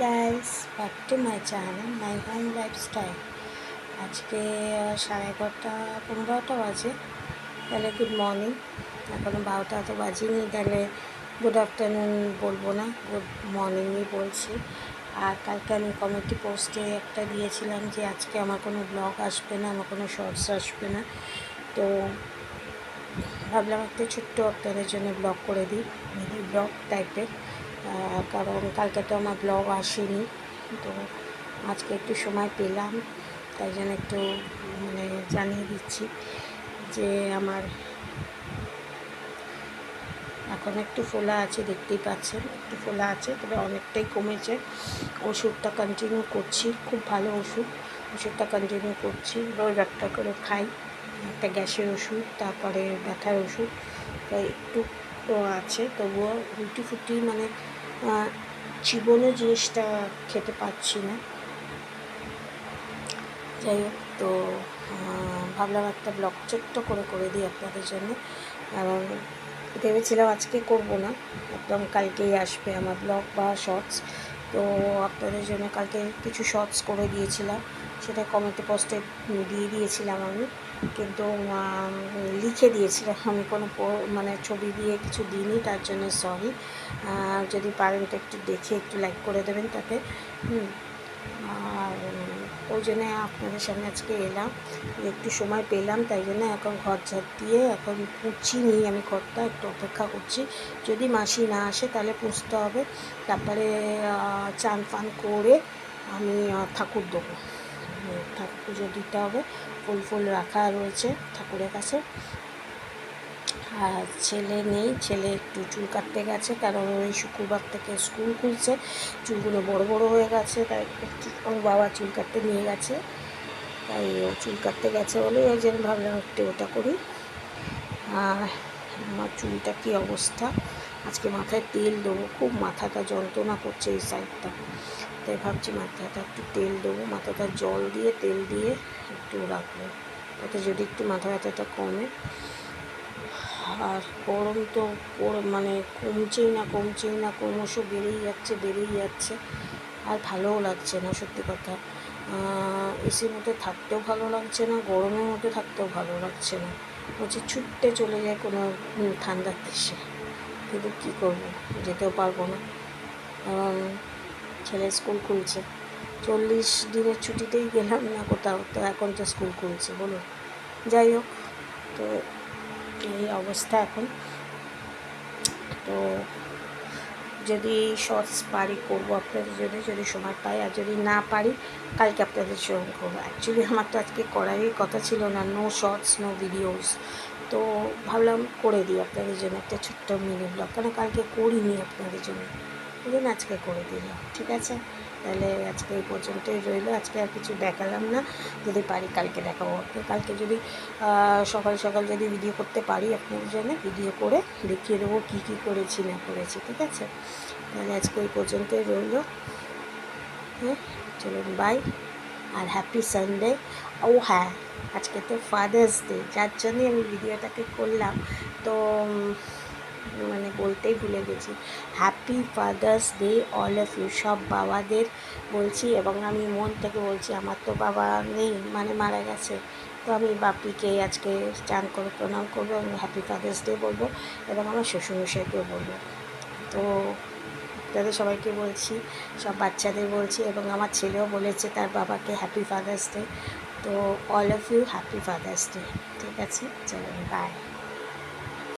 Guys, back to my channel my home lifestyle. আজকে 11:30 বাজে। তাহলে গুড মর্নিং। এখনও 12টা তো বাজিনি, তাহলে গুড আফটারনুন বলবো না, গুড মর্নিংই বলছি। আর কালকে আমি কমিউনিটি পোস্টে একটা দিয়েছিলাম যে আজকে আমার কোনো ব্লগ আসবে না, আমার কোনো শর্টস আসবে না। তো ভাবলাম একটা ছোট্ট আপনাদের জন্য ব্লগ করে দিই, মিনি ব্লগ টাইপের। কারণ কালকে তো আমার ব্লগ আসেনি, তো আজকে একটু সময় পেলাম, তাই জন্য একটু জানিয়ে দিচ্ছি যে আমার এখন একটু ফোলা আছে, দেখতেই পাচ্ছেন একটু ফোলা আছে, তবে অনেকটাই কমেছে। ওষুধটা কন্টিনিউ করছি, খুব ভালো ওষুধটা কন্টিনিউ করছি, রোজ একটা করে খাই। একটা গ্যাসের ওষুধ, তারপরে ব্যথার ওষুধ, তাই একটু আছে, তবুও রুটি চিবনো জিনিসটা খেতে পাচ্ছি না। যাই হোক, তো ভাবলাম একটা ব্লগ ছোট্ট করে দিই আপনাদের জন্য। কারণ ভেবেছিলাম আজকে করব না, একদম কালকেই আসবে আমার ব্লগ বা শর্টস। তো আপনাদের জন্য কালকে কিছু শর্টস করে দিয়েছিলাম, সেটা কমিউনিটি পোস্টে দিয়ে দিয়েছিলাম আমি, কিন্তু লিখে দিয়েছিলাম আমি, কোনো ছবি দিয়ে কিছু দিইনি, তার জন্য সরি। যদি পারেন তো একটু দেখে একটু লাইক করে দেবেন তাতে। আর ওই জন্য আপনাদের সামনে আজকে এলাম, একটু সময় পেলাম, তাই জন্য এখন ঘর ঝাড় দিয়ে এখন পুঁছিনি আমি ঘরটা, একটু অপেক্ষা করছি। যদি মাসি না আসে তাহলে পুষতে হবে, তারপরে চান ফান করে আমি ঠাকুর দেবো, ঠাকুর পুজো দিতে হবে। ফুল রাখা রয়েছে ঠাকুরের কাছে। আর ছেলে নেই, ছেলে একটু চুল কাটতে গেছে, কারণ ওই শুক্রবার থেকে স্কুল খুলছে, চুলগুলো বড় হয়ে গেছে, তাই ওর বাবা চুল কাটতে নিয়ে গেছে, তাই ও চুল কাটতে গেছে বলে ওই জন্য ভাবলাম একটু ওটা করি। আর আমার চুলটা কী অবস্থা, আজকে মাথায় তেল দেবো, খুব মাথাটা যন্ত্রণা করছে এই সাইডটা, তাই ভাবছি মাথাটা একটু তেল দেবো, মাথাটা জল দিয়ে তেল দিয়ে একটু রাখবো, তাতে যদি একটু মাথা ব্যথাটা কমে। আর গরম তো কমছেই না, ক্রমশ বেড়েই যাচ্ছে, আর ভালোও লাগছে না, সত্যি কথা। এসির মধ্যে থাকতেও ভালো লাগছে না, গরমের মধ্যে থাকতেও ভালো লাগছে না, বলছি ছুটতে চলে যায় কোনো ঠান্ডার দেশে, কিন্তু কী করবো, যেতেও পারবো না, কারণ ছেলে স্কুল খুলছে। 40 দিনের ছুটিতেই গেলাম না কোথাও, তো এখন তো স্কুল খুলছে, বলুন। যাই হোক, তো এই অবস্থা এখন। তো যদি শর্টস পারি করবো আপনাদের জন্য, যদি সময় পাই, আর যদি না পারি কালকে আপনাদের সঙ্গে করবো। অ্যাকচুয়ালি আমার তো আজকে করারই কথা ছিল না, নো শর্টস নো ভিডিওস, তো ভাবলাম করে দিই আপনাদের জন্য একটা ছোট্ট মিনি ব্লগ, কারণ কালকে করিনি আপনাদের জন্য, ওই জন্য আজকে করে দিলাম। ঠিক আছে, তাহলে আজকে এই পর্যন্তই রইলো, আজকে আর কিছু দেখালাম না, যদি পারি কালকে দেখাবো। কালকে যদি সকাল যদি ভিডিও করতে পারি আপনাদের জন্য, ভিডিও করে দেখিয়ে দেবো কী করেছি না করেছি। ঠিক আছে, তাহলে আজকে এই পর্যন্তই রইলো। হ্যাঁ, চলুন, বাই, আর হ্যাপি সানডে। ও হ্যাঁ, আজকে তো ফাদার্স ডে, যার জন্যই আমি ভিডিওটাকে করলাম, তো বলতেই ভুলে গেছি, happy father's day all of you, সব বাবাদের বলছি, এবং আমি মন থেকে বলছি, আমার তো বাবা নেই, মারা গেছে, তো আমি বাপিকে আজকে চান করে প্রণাম করবো এবং হ্যাপি ফাদার্স ডে বলবো, এবং আমার শ্বশুরমশাইকেও বলবো। তো তাদের সবাইকে বলছি, সব বাচ্চাদের বলছি, এবং আমার ছেলেও বলেছে তার বাবাকে হ্যাপি ফাদার্স ডে। তো all of you happy father's day. ঠিক আছে, চলুন, বাই।